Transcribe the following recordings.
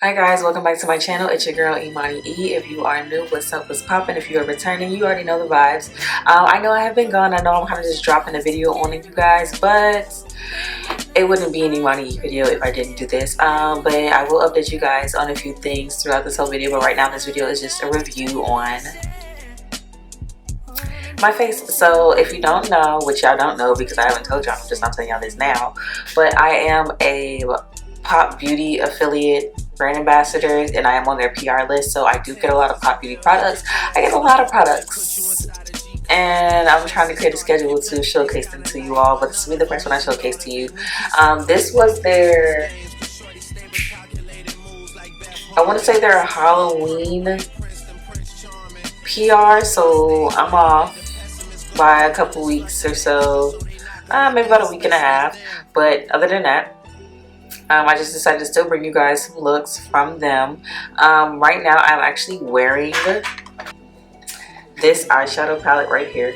Hi guys, welcome back to my channel. It's your girl Imani E. If you are new, what's up, what's poppin'? If you are returning, you already know the vibes. I know I have been gone. I know I'm kind of just dropping a video on it, you guys, but it wouldn't be an Imani E video if I didn't do this. But I will update you guys on a few things throughout this whole video. But right now, this video is just a review on my face. So if you don't know, which y'all don't know because I haven't told y'all, I'm just not telling y'all this now, but I am a Pop Beauty affiliate brand ambassadors, and I am on their PR list, so I do get a lot of Pop Beauty products. I get a lot of products, and I'm trying to create a schedule to showcase them to you all, but this will be the first one I showcase to you. This was their, I want to say their Halloween PR, so I'm off by a couple weeks or so, maybe about a week and a half, but other than that, I just decided to still bring you guys some looks from them. Right now, I'm actually wearing this eyeshadow palette right here.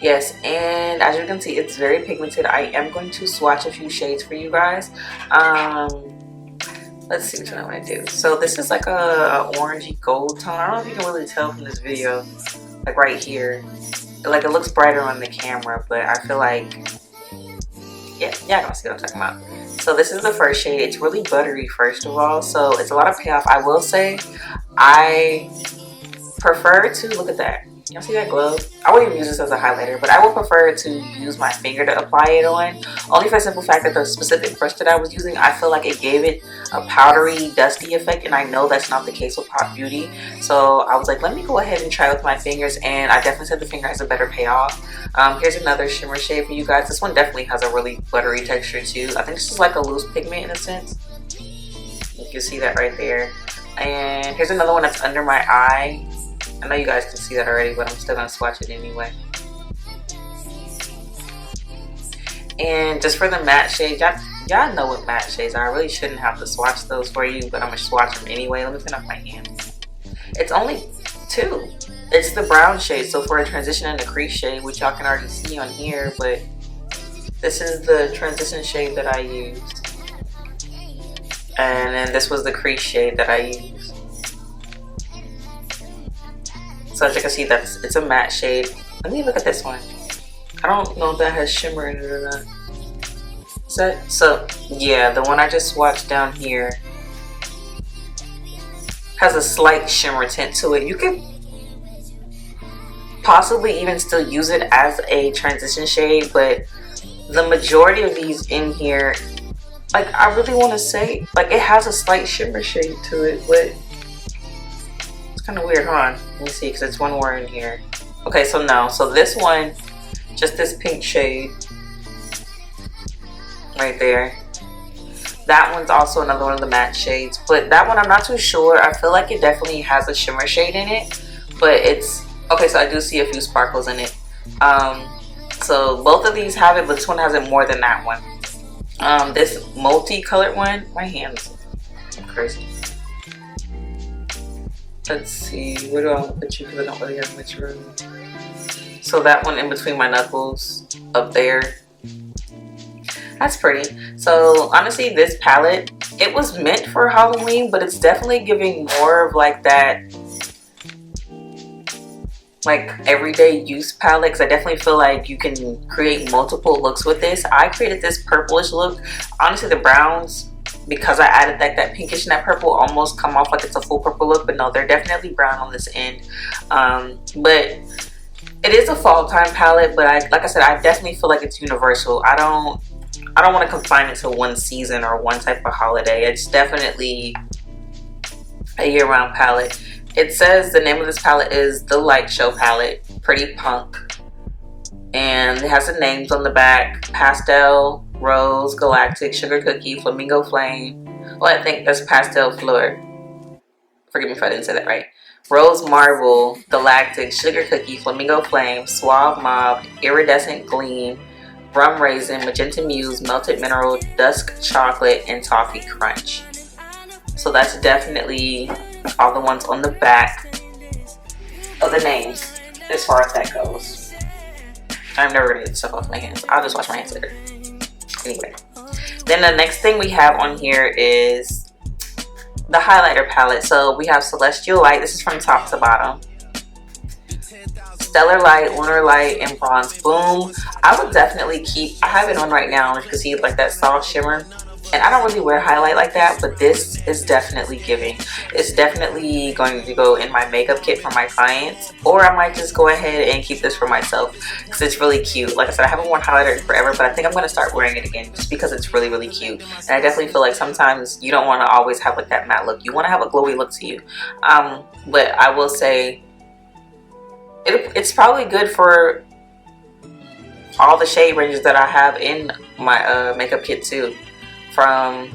Yes, and as you can see, it's very pigmented. I am going to swatch a few shades for you guys. Let's see which one I want to do. So this is like a orangey gold tone. I don't know if you can really tell from this video, like right here. Like it looks brighter on the camera, but I feel like, yeah, don't see what I'm talking about. So this is the first shade. It's really buttery, first of all, so it's a lot of payoff. I will say I prefer to, look at that, y'all see that glow? I won't even use this as a highlighter, but I would prefer to use my finger to apply it on, only for the simple fact that the specific brush that I was using, I feel like it gave it a powdery, dusty effect, and I know that's not the case with Pop Beauty. So I was like, let me go ahead and try with my fingers, and I definitely said the finger has a better payoff. Here's another shimmer shade for you guys. This one definitely has a really buttery texture too. I think this is like a loose pigment in a sense. You can see that right there. And here's another one that's under my eye. I know you guys can see that already, but I'm still gonna swatch it anyway. And just for the matte shades, y'all know what matte shades are. I really shouldn't have to swatch those for you, but I'm gonna swatch them anyway. Let me clean up my hands. It's only two. It's the brown shade, so for a transition and a crease shade, which y'all can already see on here, but this is the transition shade that I used. And then this was the crease shade that I used. So as you can see, it's a matte shade. Let me look at this one. I don't know if that has shimmer in it or not. So yeah, the one I just swatched down here has a slight shimmer tint to it. You could possibly even still use it as a transition shade, but the majority of these in here, like I really want to say, like it has a slight shimmer shade to it, but it's kind of weird, huh? Let me see, because it's one more in here. Okay, so no, so this one, just this pink shade right there. That one's also another one of the matte shades, but that one I'm not too sure. I feel like it definitely has a shimmer shade in it, but it's okay. So I do see a few sparkles in it. So both of these have it, but this one has it more than that one. This multicolored one, my hands are crazy. Let's see, where do I want to put you because I don't really have much room. So that one in between my knuckles up there, that's pretty. So honestly, this palette, it was meant for Halloween, but it's definitely giving more of like that, like everyday use palette, because I definitely feel like you can create multiple looks with this. I created this purplish look. Honestly, the browns, because I added that pinkish and that purple, almost come off like it's a full purple look, but no, they're definitely brown on this end. But it is a fall time palette, but like I said, I definitely feel like it's universal. I don't want to confine it to one season or one type of holiday. It's definitely a year-round palette. It says the name of this palette is the Light Show palette, Pretty Punk, and it has the names on the back: Pastel, Rose, Galactic, Sugar Cookie, Flamingo Flame. Well, I think that's Pastel Fleur. Forgive me if I didn't say that right. Rose Marble, Galactic, Sugar Cookie, Flamingo Flame, Suave Mauve, Iridescent Gleam, Rum Raisin, Magenta Muse, Melted Mineral, Dusk Chocolate, and Toffee Crunch. So that's definitely all the ones on the back of the names as far as that goes. I'm never gonna get this stuff off my hands. I'll just wash my hands later. Anyway, then the next thing we have on here is the highlighter palette. So we have Celestial Light. This is from top to bottom. Stellar Light, Lunar Light, and Bronze Boom. I would definitely keep, I have it on right now, as you can see, like that soft shimmer. And I don't really wear highlight like that, but this is definitely giving. It's definitely going to go in my makeup kit for my clients, or I might just go ahead and keep this for myself because it's really cute. Like I said, I haven't worn highlighter in forever, but I think I'm going to start wearing it again just because it's really, really cute. And I definitely feel like sometimes you don't want to always have like that matte look. You want to have a glowy look to you. But I will say it's probably good for all the shade ranges that I have in my makeup kit too. From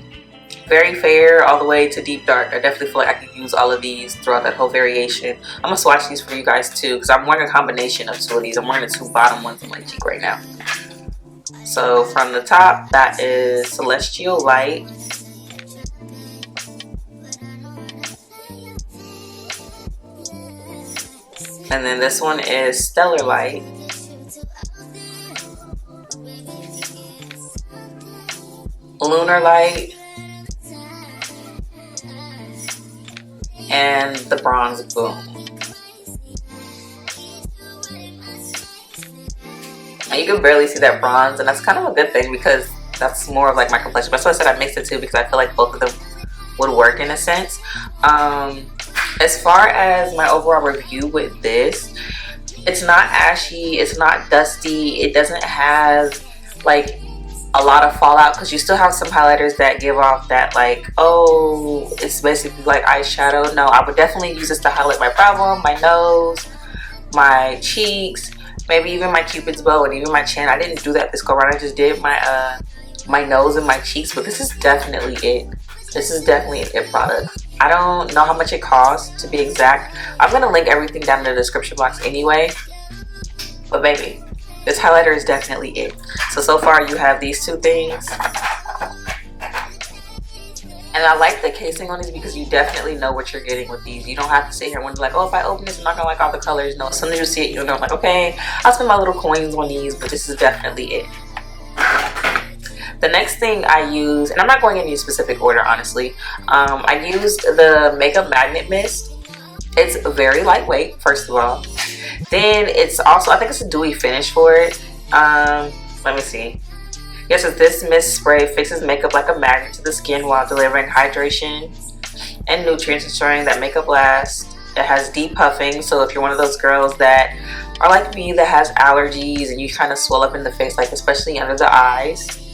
very fair all the way to deep dark. I definitely feel like I can use all of these throughout that whole variation. I'm gonna swatch these for you guys too, because I'm wearing a combination of two of these. I'm wearing the two bottom ones on my cheek right now. So from the top, that is Celestial Light. And then this one is Stellar Light. Lunar Light, and the Bronze Boom. Now you can barely see that bronze, and that's kind of a good thing because that's more of like my complexion. That's why I said I mixed it too, because I feel like both of them would work in a sense. As far as my overall review with this, it's not ashy, it's not dusty, it doesn't have like a lot of fallout, because you still have some highlighters that give off that like, oh, it's basically like eyeshadow. No, I would definitely use this to highlight my brow bone, my nose, my cheeks, maybe even my cupid's bow, and even my chin. I didn't do that this go around. I just did my my nose and my cheeks, but this is definitely it. This is definitely an it product. I don't know how much it costs to be exact. I'm gonna link everything down in the description box anyway, but baby, this highlighter is definitely it. So far you have these two things. And I like the casing on these because you definitely know what you're getting with these. You don't have to sit here and wonder like, oh, if I open this, I'm not gonna like all the colors. No, as soon as you see it, you'll know like, okay, I'll spend my little coins on these, but this is definitely it. The next thing I use, and I'm not going in any specific order, honestly. I used the Makeup Magnet Mist. It's very lightweight, first of all. Then it's also, I think it's a dewy finish for it. Let me see. Yes, it's this mist spray fixes makeup like a magnet to the skin while delivering hydration and nutrients, ensuring that makeup lasts. It has deep puffing, so if you're one of those girls that are like me that has allergies and you kind of swell up in the face, like especially under the eyes,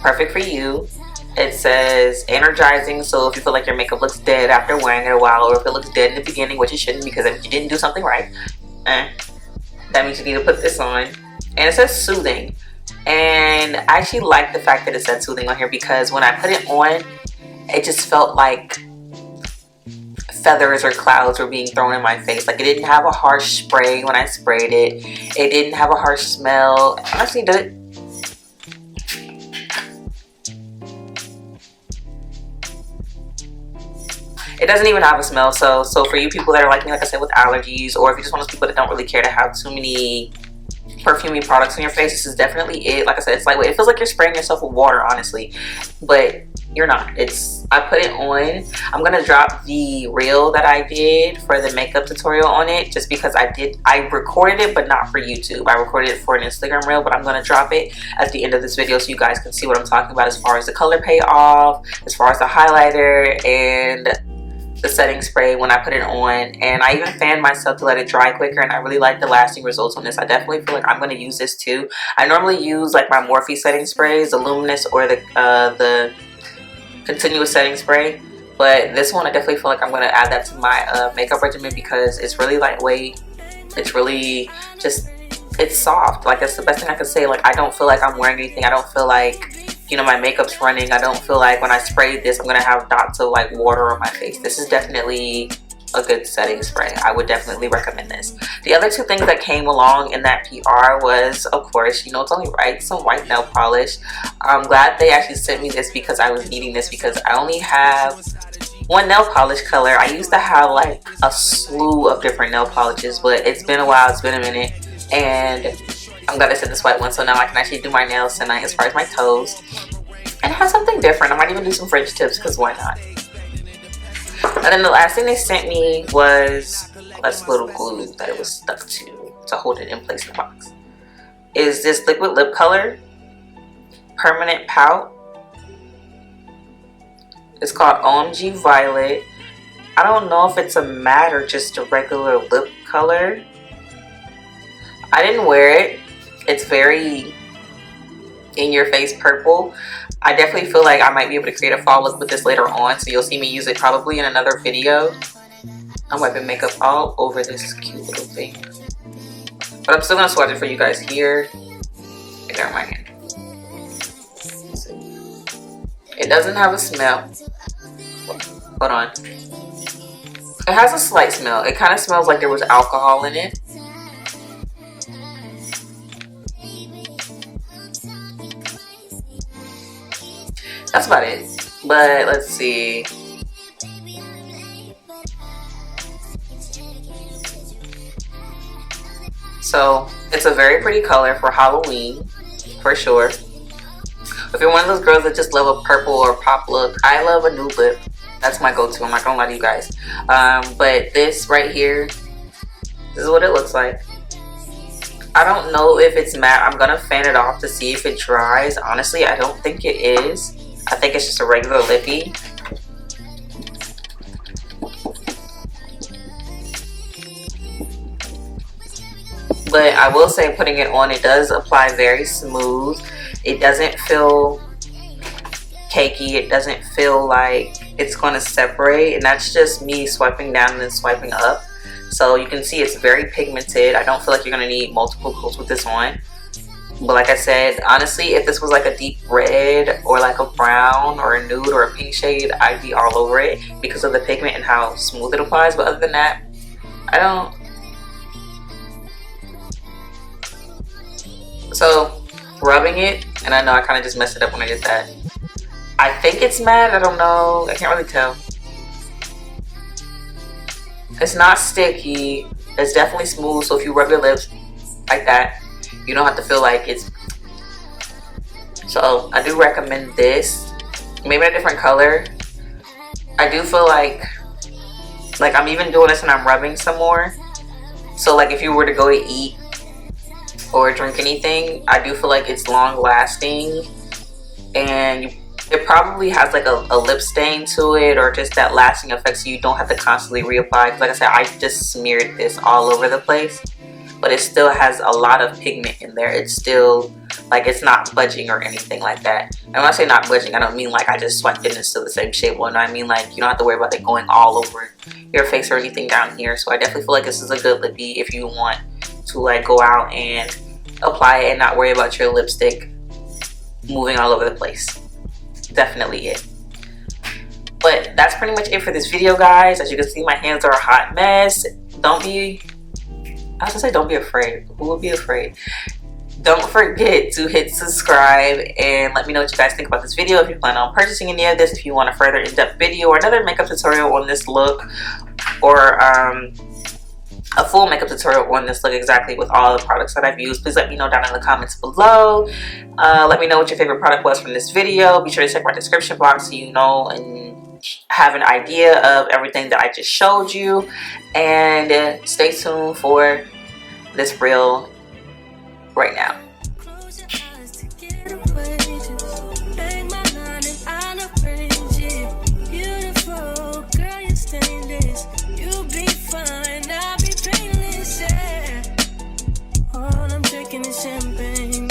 perfect for you. It says energizing, so if you feel like your makeup looks dead after wearing it a while, or if it looks dead in the beginning, which it shouldn't, because if you didn't do something right, that means you need to put this on. And it says soothing, and I actually like the fact that it said soothing on here, because when I put it on, it just felt like feathers or clouds were being thrown in my face. Like, it didn't have a harsh spray when I sprayed it. It didn't have a harsh smell. Honestly, it doesn't even have a smell. So for you people that are like me, like I said, with allergies, or if you just want those people that don't really care to have too many perfumey products on your face, this is definitely it. Like I said, it's lightweight. It feels like you're spraying yourself with water, honestly, but you're not. I put it on. I'm gonna drop the reel that I did for the makeup tutorial on it, just because I recorded it, but not for YouTube. I recorded it for an Instagram reel, but I'm gonna drop it at the end of this video so you guys can see what I'm talking about as far as the color payoff, as far as the highlighter, and the setting spray when I put it on. And I even fanned myself to let it dry quicker, and I really like the lasting results on this. I definitely feel like I'm going to use this too. I normally use like my Morphe setting sprays, the Luminous or the continuous setting spray, but this one I definitely feel like I'm going to add that to my makeup regimen, because it's really lightweight. It's really just, it's soft. Like, that's the best thing I can say. Like, I don't feel like I'm wearing anything. I don't feel like, you know, my makeup's running. I don't feel like when I spray this I'm gonna have dots of like water on my face. This is definitely a good setting spray. I would definitely recommend this. The other two things that came along in that PR was, of course, you know, it's only right, some white nail polish. I'm glad they actually sent me this, because I was needing this, because I only have one nail polish color. I used to have like a slew of different nail polishes, but it's been a while, it's been a minute, and I'm glad I said this white one, so now I can actually do my nails tonight as far as my toes. And have something different. I might even do some French tips, because why not? And then the last thing they sent me was, that's little glue that it was stuck to hold it in place in the box, is this liquid lip color, Permanent Pout. It's called OMG Violet. I don't know if it's a matte or just a regular lip color. I didn't wear it. It's very in your face purple. I definitely feel like I might be able to create a fall look with this later on, so you'll see me use it probably in another video. I'm wiping makeup all over this cute little thing, but I'm still gonna swatch it for you guys here. Right there in my hand. It doesn't have a smell. Hold on. It has a slight smell. It kind of smells like there was alcohol in it. That's about it. But let's see. So it's a very pretty color for Halloween, for sure. If you're one of those girls that just love a purple or pop look, I love a nude lip. That's my go-to. I'm not gonna lie to you guys. But this right here, this is what it looks like. I don't know if it's matte. I'm gonna fan it off to see if it dries. Honestly, I don't think it is. I think it's just a regular lippy. But I will say, putting it on, it does apply very smooth. It doesn't feel cakey. It doesn't feel like it's going to separate. And that's just me swiping down and then swiping up. So you can see it's very pigmented. I don't feel like you're going to need multiple coats with this on. But like I said, honestly, if this was like a deep red or like a brown or a nude or a pink shade, I'd be all over it because of the pigment and how smooth it applies. But other than that, I don't. So rubbing it, and I know I kind of just messed it up when I did that. I think it's matte. I don't know. I can't really tell. It's not sticky. It's definitely smooth. So if you rub your lips like that, you don't have to feel like it's. So I do recommend this. Maybe a different color. I do feel like I'm even doing this and I'm rubbing some more. So like if you were to go to eat or drink anything, I do feel like it's long lasting, and it probably has like a lip stain to it or just that lasting effect, so you don't have to constantly reapply. Because like I said, I just smeared this all over the place, but it still has a lot of pigment in there. It's still like, it's not budging or anything like that. And when I say not budging, I don't mean like I just swiped it and it's still the same shape. Well, no, I mean like you don't have to worry about it going all over your face or anything down here. So I definitely feel like this is a good lippy if you want to like go out and apply it and not worry about your lipstick moving all over the place. Definitely it. But that's pretty much it for this video, guys. As you can see, my hands are a hot mess. Don't be, I was gonna say don't be afraid. Who would be afraid? Don't forget to hit subscribe and let me know what you guys think about this video. If you plan on purchasing any of this, if you want a further in-depth video or another makeup tutorial on this look, or a full makeup tutorial on this look exactly with all the products that I've used, please let me know down in the comments below. Let me know what your favorite product was from this video. Be sure to check my description box so you know and have an idea of everything that I just showed you. And stay tuned for this reel right now. Champagne,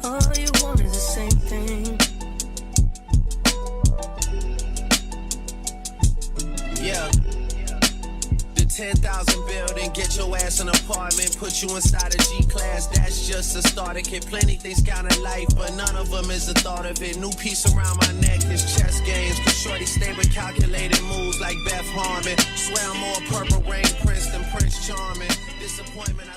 all you want is the same thing. Yeah, the 10,000 building, get your ass an apartment, put you inside a G-class. That's just a starter kit. Plenty things count in life, but none of them is the thought of it. New piece around my neck, this chess games. Cause shorty stay with calculated moves like Beth Harmon. Swear I'm more Purple Rain Prince than Prince Charming. Disappointment.